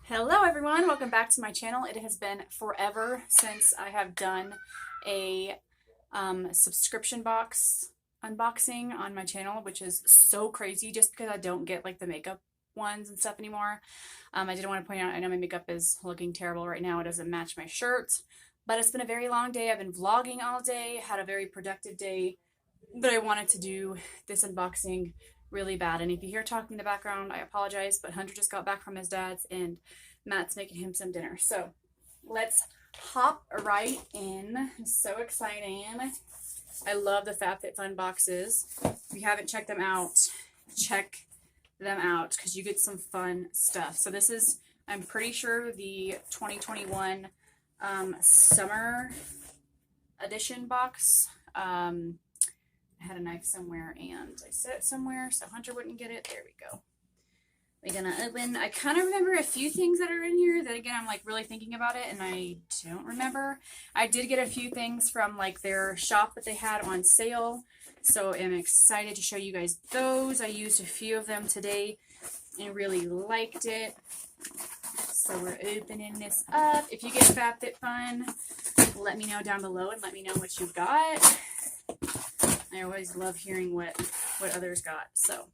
Hello everyone, welcome back to my channel. It has been forever since I have done a subscription box unboxing on my channel, which is so crazy just because I don't get like the makeup ones and stuff anymore. I did want to point out, I know my makeup is looking terrible right now. It doesn't match my shirt, but it's been a very long day. I've been vlogging all day, had a very productive day, but I wanted to do this unboxing really bad. And if you hear talking in the background, I apologize, but Hunter just got back from his dad's and Matt's making him some dinner. So let's hop right in. It's so exciting. I love the Fabfitfun boxes. If you haven't checked them out, check them out because you get some fun stuff. So this is, I'm pretty sure, the 2021 summer edition box. I had a knife somewhere and I set it somewhere so Hunter wouldn't get it. There we go. We're gonna open. I kind of remember a few things that are in here. Then again, I'm like really thinking about it and I don't remember. I did get a few things from like their shop that they had on sale. So I'm excited to show you guys those. I used a few of them today and really liked it. So we're opening this up. If you get Fabfitfun, let me know down below and let me know what you got. I always love hearing what others got. So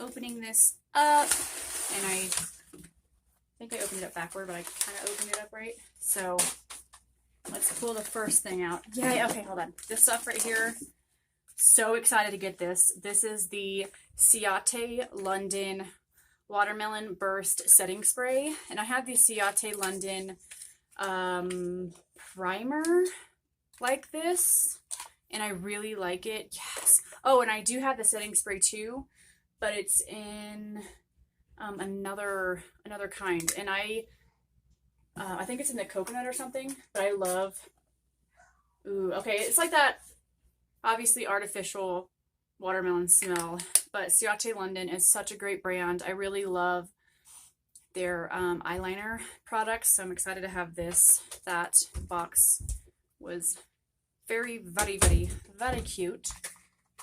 opening this up, and I think I opened it up backward, but I kind of opened it up right. So let's pull the first thing out. Yay, okay, hold on. This stuff right here, so excited to get this. This is the Ciate London Watermelon Burst Setting Spray, and I have the Ciate London primer like this, and I really like it. Yes. Oh, and I do have the setting spray too, but it's in another kind, and I think it's in the coconut or something, but I love, ooh, okay, it's like that obviously artificial watermelon smell, but Ciate London is such a great brand. I really love their eyeliner products, so I'm excited to have this. That box was very, very, very, very cute,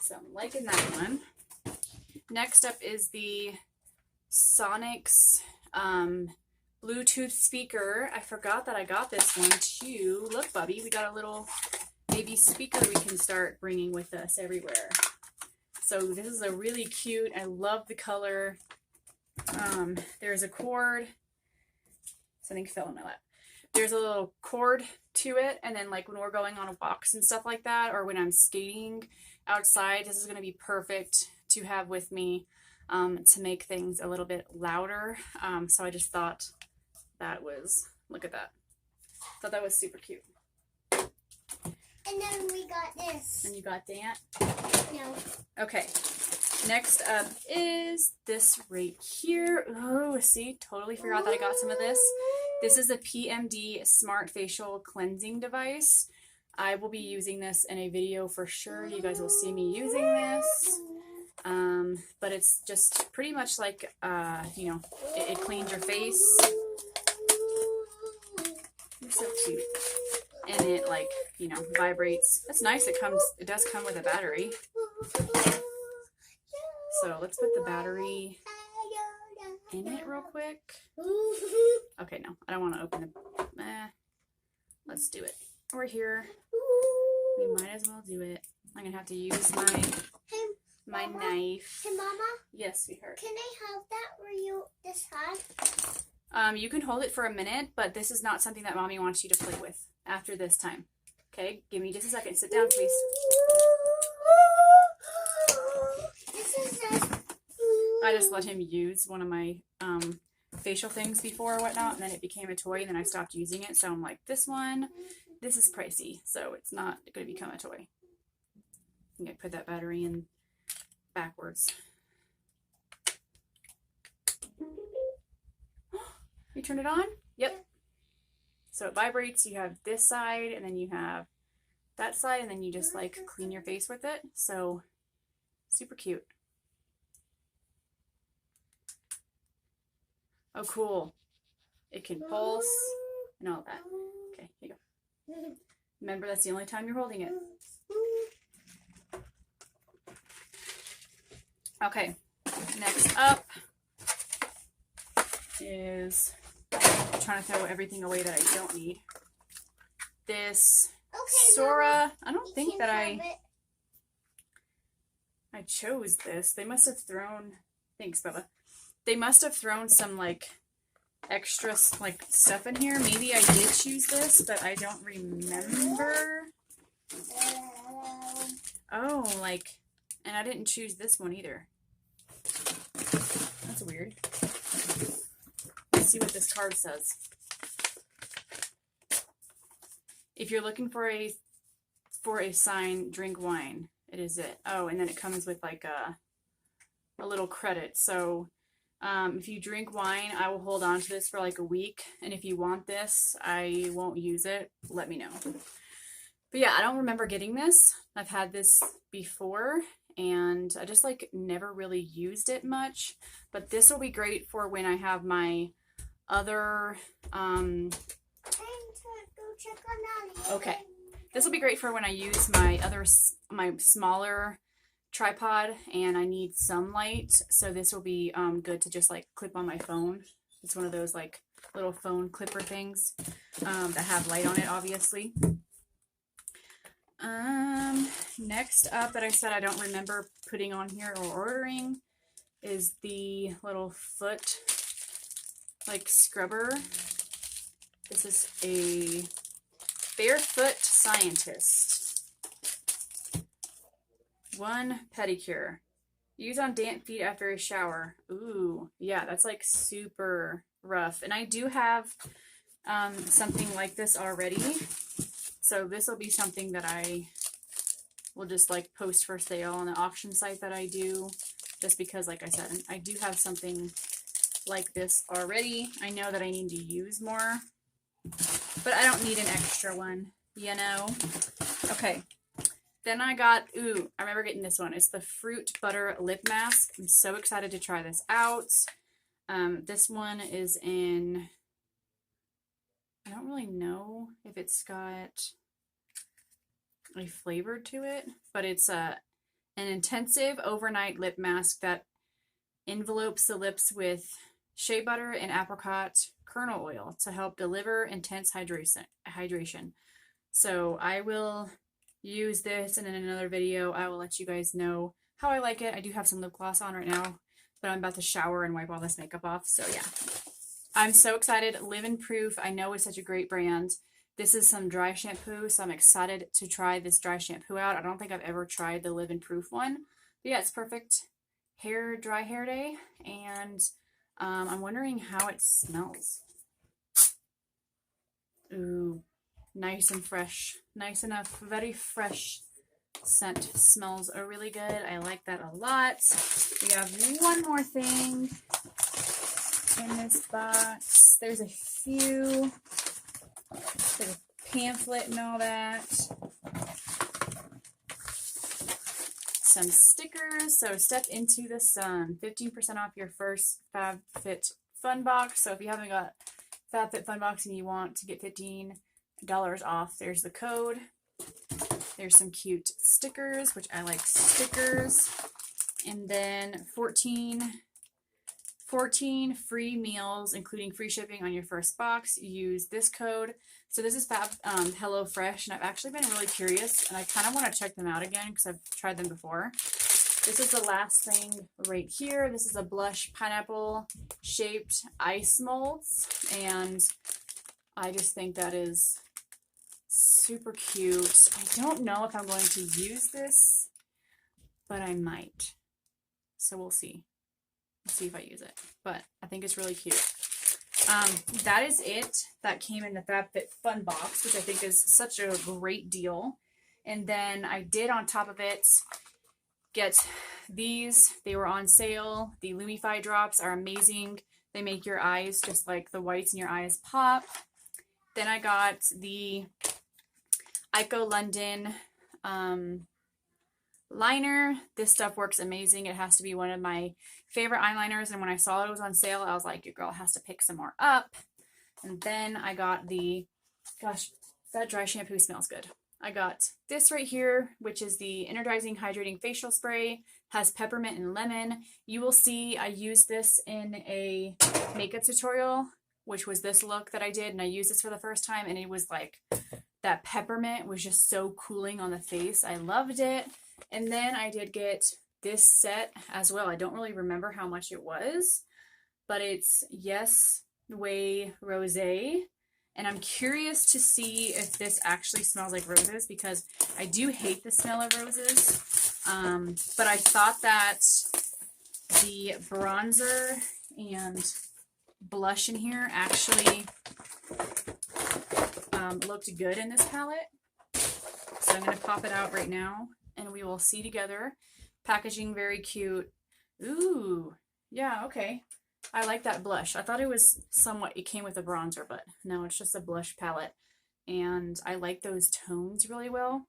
so I'm liking that one. Next up is the Sonics Bluetooth speaker. I forgot that I got this one too. Look, Bubby, we got a little baby speaker we can start bringing with us everywhere. So this is a really cute, I love the color. There's a cord. Something fell in my lap. There's a little cord to it, and then like when we're going on walks and stuff like that, or when I'm skating outside, this is going to be perfect to have with me to make things a little bit louder. So I just thought that was, look at that. Thought that was super cute. And then we got this. And you got that? No. Okay. Next up is this right here. Oh, see, totally forgot that I got some of this. This is a PMD Smart Facial Cleansing Device. I will be using this in a video for sure. You guys will see me using this. But it's just pretty much like, you know, it cleans your face. You're so cute. And it, like, you know, vibrates. That's nice. It does come with a battery. So let's put the battery in it real quick. Okay, no, I don't want to open it. Let's do it. We're here. We might as well do it. I'm gonna have to use my knife. Hey, Mama. Yes, sweetheart. Can I have that where you this hand? You can hold it for a minute, but this is not something that Mommy wants you to play with after this time. Okay, give me just a second. Sit down, please. I just let him use one of my facial things before or whatnot, and then it became a toy, and then I stopped using it. So I'm like, this is pricey, so it's not going to become a toy. I'm going to put that battery in backwards. You turn it on? Yep. So it vibrates. You have this side, and then you have that side, and then you just like clean your face with it. So super cute. Oh, cool. It can pulse and all that. Okay, here you go. Remember, that's the only time you're holding it. Okay, next up is I'm trying to throw everything away that I don't need. This Okay, Sora, I Mama, don't think you that can have it. I chose this. They must have thrown, thanks Bella. They must have thrown some like extra like stuff in here. Maybe I did choose this, but I don't remember. Oh, like, and I didn't choose this one either. That's weird. Let's see what this card says. If you're looking for a sign, drink wine. It is it. Oh, and then it comes with like a little credit. So if you drink wine, I will hold on to this for like a week. And if you want this, I won't use it. Let me know. But yeah, I don't remember getting this. I've had this before and I just like never really used it much. But this will be great for when I have my other okay. This will be great for when I use my smaller tripod and I need some light. So this will be good to just like clip on my phone. It's one of those like little phone clipper things that have light on it, obviously. Next up that I said I don't remember putting on here or ordering is the little foot like scrubber. This is a Barefoot Scientist. 1 pedicure. Use on damp feet after a shower. Ooh, yeah, that's like super rough. And I do have something like this already. So this will be something that I will just like post for sale on the auction site that I do. Just because, like I said, I do have something like this already. I know that I need to use more, but I don't need an extra one, you know? Okay. Then I got, I remember getting this one. It's the Fruit Butter Lip Mask. I'm so excited to try this out. This one is in, I don't really know if it's got a flavor to it, but it's an intensive overnight lip mask that envelopes the lips with shea butter and apricot kernel oil to help deliver intense hydration. So I will use this, and in another video I will let you guys know how I like it. I do have some lip gloss on right now, but I'm about to shower and wipe all this makeup off. So yeah, I'm so excited. Live Proof, I know it's such a great brand. This is some dry shampoo, so I'm excited to try this dry shampoo out. I don't think I've ever tried the Live Proof one, but yeah, it's perfect dry hair day, and I'm wondering how it smells. Ooh, nice and fresh, nice enough, very fresh scent. Smells really good. I like that a lot. We have one more thing in this box. There's a few. There's a pamphlet and all that. Some stickers. So step into the sun. 15% off your first Fabfitfun box. So if you haven't got Fabfitfun box and you want to get $15 off, there's the code. There's some cute stickers, which I like stickers. And then 14 free meals, including free shipping on your first box. Use this code. So this is HelloFresh, and I've actually been really curious, and I kind of want to check them out again because I've tried them before. This is the last thing right here. This is a blush pineapple shaped ice molds, and I just think that is super cute. I don't know if I'm going to use this, but I might. So we'll see. Let's see if I use it, but I think it's really cute. That is it. That came in the Fabfitfun box, which I think is such a great deal. And then I did, on top of it, get these. They were on sale. The Lumify drops are amazing. They make your eyes, just like the whites in your eyes, pop. Then I got the Ico London liner. This stuff works amazing. It has to be one of my favorite eyeliners, and when I saw it was on sale, I was like, your girl has to pick some more up. And then I got the, gosh, that dry shampoo smells good. I got this right here, which is the Energizing Hydrating Facial Spray. Has peppermint and lemon. You will see I use this in a makeup tutorial which was this look that I did, and I used this for the first time, and it was like, that peppermint was just so cooling on the face. I loved it. And then I did get this set as well. I don't really remember how much it was, but it's Yes Way Rosé. And I'm curious to see if this actually smells like roses, because I do hate the smell of roses. But I thought that the bronzer and blush in here actually looked good in this palette. So I'm going to pop it out right now and we will see together. Packaging very cute. Ooh, yeah, okay. I like that blush. I thought it was somewhat, it came with a bronzer, but no, it's just a blush palette. And I like those tones really well.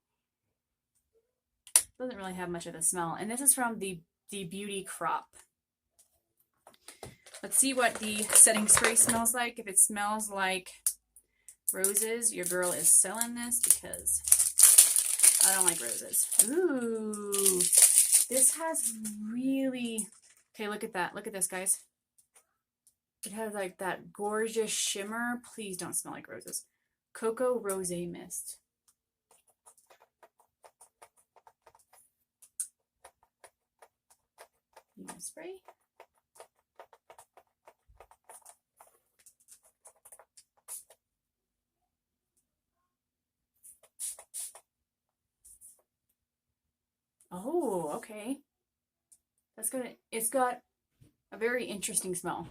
Doesn't really have much of a smell. And this is from the Beauty Crop. Let's see what the setting spray smells like. If it smells like roses, your girl is selling this, because I don't like roses. Ooh, this has really, okay, look at that. Look at this, guys. It has like that gorgeous shimmer. Please don't smell like roses. Cocoa Rosé Mist. You want to spray? Oh, okay. That's good. It's got a very interesting smell.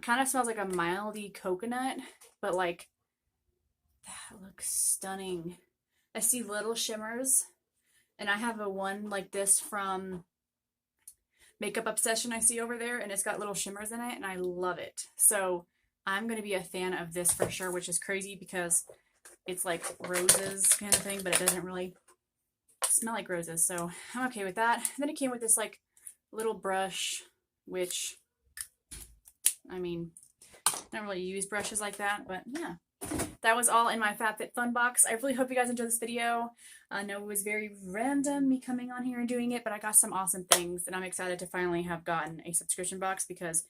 Kind of smells like a mildy coconut, but like, that looks stunning. I see little shimmers, and I have a one like this from Makeup Obsession I see over there, and it's got little shimmers in it, and I love it. So I'm going to be a fan of this for sure, which is crazy because it's like roses kind of thing, but it doesn't really smell like roses, so I'm okay with that. Then it came with this like little brush, which, I mean, I don't really use brushes like that, but yeah. That was all in my Fabfitfun box. I really hope you guys enjoyed this video. I know it was very random, me coming on here and doing it, but I got some awesome things, and I'm excited to finally have gotten a subscription box because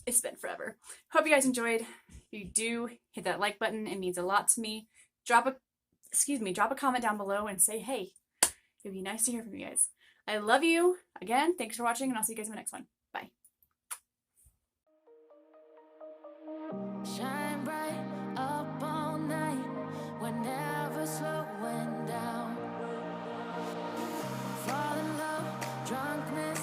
it's been forever. Hope you guys enjoyed. If you do, hit that like button. It means a lot to me. Drop a comment down below and say, hey. It'd be nice to hear from you guys. I love you. Again, thanks for watching, and I'll see you guys in the next one. Bye. Shine bright up all night, we're never slow.